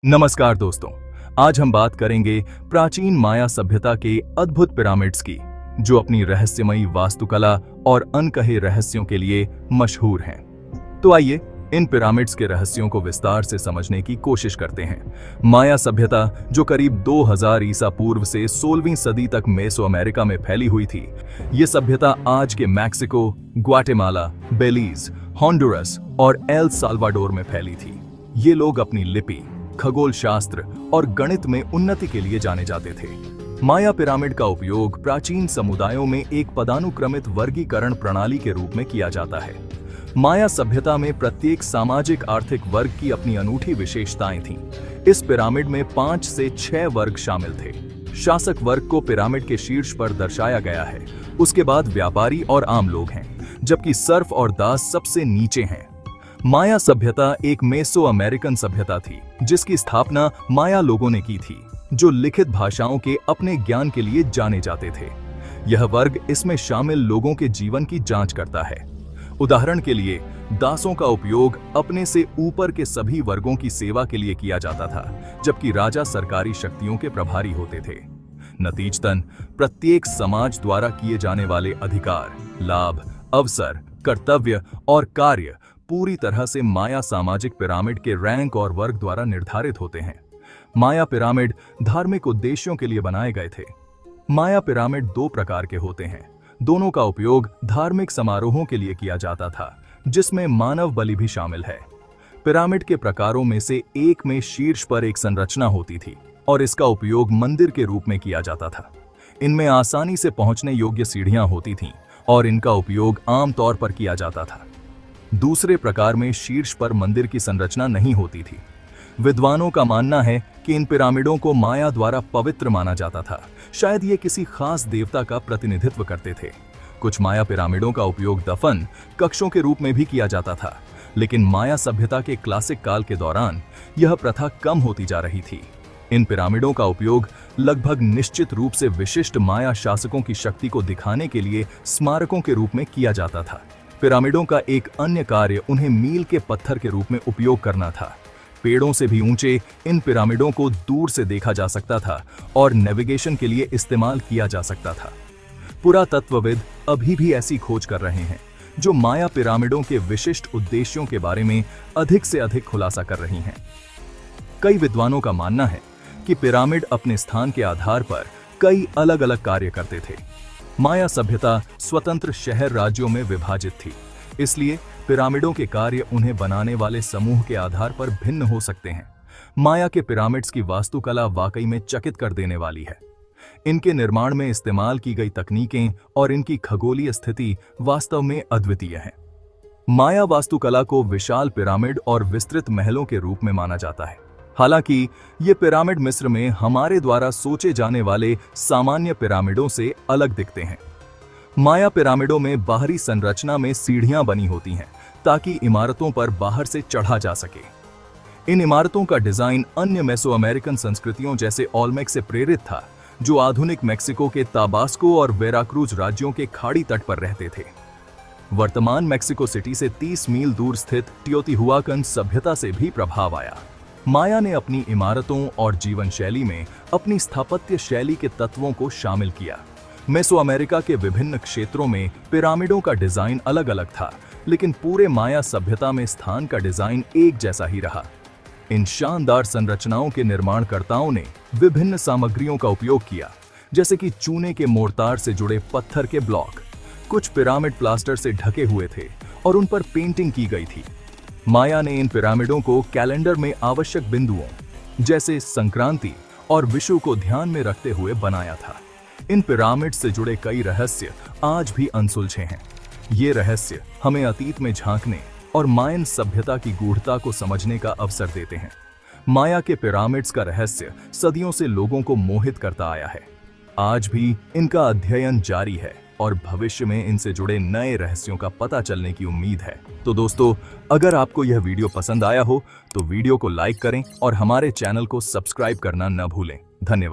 नमस्कार दोस्तों, आज हम बात करेंगे प्राचीन माया सभ्यता के अद्भुत पिरामिड्स की, जो अपनी रहस्यमयी वास्तुकला और अनकहे रहस्यों के लिए मशहूर हैं। तो आइए इन पिरामिड्स के रहस्यों को विस्तार से समझने की कोशिश करते हैं। माया सभ्यता, जो करीब 2000 ईसा पूर्व से 16वीं सदी तक मेसो अमेरिका में फैली हुई थी, ये सभ्यता आज के मैक्सिको, ग्वाटेमाला, बेलीज, होंडुरस और एल साल्वाडोर में फैली थी। ये लोग अपनी लिपि, खगोल शास्त्र और गणित में उन्नति के लिए जाने जाते थे। माया पिरामिड का उपयोग प्राचीन समुदायों में एक पदानुक्रमित वर्गीकरण प्रणाली के रूप में किया जाता है। माया सभ्यता में प्रत्येक सामाजिक आर्थिक वर्ग की अपनी अनूठी विशेषताएं थीं। इस पिरामिड में 5 से 6 वर्ग शामिल थे। शासक वर्ग को पिरामिड के शीर्ष पर दर्शाया गया है। उसके बाद व्यापारी और आम लोग हैं, जबकि सर्फ और दास सबसे नीचे हैं। माया सभ्यता एक मेसो अमेरिकन सभ्यता थी, जिसकी स्थापना माया लोगों ने की थी, जो लिखित भाषाओं के अपने ज्ञान के लिए जाने जाते थे। यह वर्ग इसमें शामिल लोगों के जीवन की जांच करता है। उदाहरण के लिए, दासों का उपयोग अपने से ऊपर के सभी वर्गों की सेवा के लिए किया जाता था, जबकि राजा सरकारी शक्तियों के प्रभारी होते थे। नतीजतन प्रत्येक समाज द्वारा किए जाने वाले अधिकार, लाभ, अवसर, कर्तव्य और कार्य पूरी तरह से माया सामाजिक पिरामिड के रैंक और वर्ग द्वारा निर्धारित होते हैं। माया पिरामिड धार्मिक उद्देश्यों के लिए बनाए गए थे। माया पिरामिड 2 प्रकार के होते हैं। दोनों का उपयोग धार्मिक समारोहों के लिए किया जाता था, जिसमें मानव बलि भी शामिल है। पिरामिड के प्रकारों में से एक में शीर्ष पर एक संरचना होती थी और इसका उपयोग मंदिर के रूप में किया जाता था। इनमें आसानी से पहुंचने योग्य सीढ़ियां होती थीं और इनका उपयोग आमतौर पर किया जाता था। दूसरे प्रकार में शीर्ष पर मंदिर की संरचना नहीं होती थी। विद्वानों का मानना है कि इन पिरामिडों को माया द्वारा पवित्र माना जाता था। शायद ये किसी खास देवता का प्रतिनिधित्व करते थे। कुछ माया पिरामिडों का उपयोग दफन कक्षों के रूप में भी किया जाता था, लेकिन माया सभ्यता के क्लासिक काल के दौरान यह प्रथा कम होती जा रही थी। इन पिरामिडों का उपयोग लगभग निश्चित रूप से विशिष्ट माया शासकों की शक्ति को दिखाने के लिए स्मारकों के रूप में किया जाता था। पिरामिडों का एक अन्य कार्य उन्हें मील के पत्थर के रूप में उपयोग करना था। पेड़ों से भी ऊंचे इन पिरामिडों को दूर से देखा जा सकता था और नेविगेशन के लिए इस्तेमाल किया जा सकता था। पुरातत्वविद अभी भी ऐसी खोज कर रहे हैं, जो माया पिरामिडों के विशिष्ट उद्देश्यों के बारे में अधिक से अधिक खुलासा कर रही हैं। कई विद्वानों का मानना है कि पिरामिड अपने स्थान के आधार पर कई अलग अलग कार्य करते थे। माया सभ्यता स्वतंत्र शहर राज्यों में विभाजित थी, इसलिए पिरामिडों के कार्य उन्हें बनाने वाले समूह के आधार पर भिन्न हो सकते हैं। माया के पिरामिड्स की वास्तुकला वाकई में चकित कर देने वाली है। इनके निर्माण में इस्तेमाल की गई तकनीकें और इनकी खगोलीय स्थिति वास्तव में अद्वितीय है। माया वास्तुकला को विशाल पिरामिड और विस्तृत महलों के रूप में माना जाता है। हालांकि ये पिरामिड मिस्र में हमारे द्वारा सोचे जाने वाले सामान्य पिरामिडों से अलग दिखते हैं। माया पिरामिडों में बाहरी संरचना में सीढ़ियां बनी होती हैं, ताकि इमारतों पर बाहर से चढ़ा जा सके। इन इमारतों का डिजाइन अन्य मेसो अमेरिकन संस्कृतियों जैसे ओल्मेक से प्रेरित था, जो आधुनिक मेक्सिको के ताबास्को और वेराक्रूज राज्यों के खाड़ी तट पर रहते थे। वर्तमान मेक्सिको सिटी से 30 मील दूर स्थित टियोतिहुआकन सभ्यता से भी प्रभाव आया। माया ने अपनी इमारतों और जीवन शैली में अपनी स्थापत्य शैली के तत्वों को शामिल किया। मेसो अमेरिका के विभिन्न क्षेत्रों में पिरामिडों का डिजाइन अलग अलग था, लेकिन पूरे माया सभ्यता में स्थान का डिजाइन एक जैसा ही रहा। इन शानदार संरचनाओं के निर्माणकर्ताओं ने विभिन्न सामग्रियों का उपयोग किया, जैसे कि चूने के मोर्टार से जुड़े पत्थर के ब्लॉक। कुछ पिरामिड प्लास्टर से ढके हुए थे और उन पर पेंटिंग की गई थी। माया ने इन पिरामिडों को कैलेंडर में आवश्यक बिंदुओं जैसे संक्रांति और विषु को ध्यान में रखते हुए बनाया था। इन पिरामिड से जुड़े कई रहस्य आज भी अनसुलझे हैं। ये रहस्य हमें अतीत में झांकने और मायन सभ्यता की गूढ़ता को समझने का अवसर देते हैं। माया के पिरामिड्स का रहस्य सदियों से लोगों को मोहित करता आया है। आज भी इनका अध्ययन जारी है और भविष्य में इनसे जुड़े नए रहस्यों का पता चलने की उम्मीद है। तो दोस्तों, अगर आपको यह वीडियो पसंद आया हो तो वीडियो को लाइक करें और हमारे चैनल को सब्सक्राइब करना न भूलें। धन्यवाद।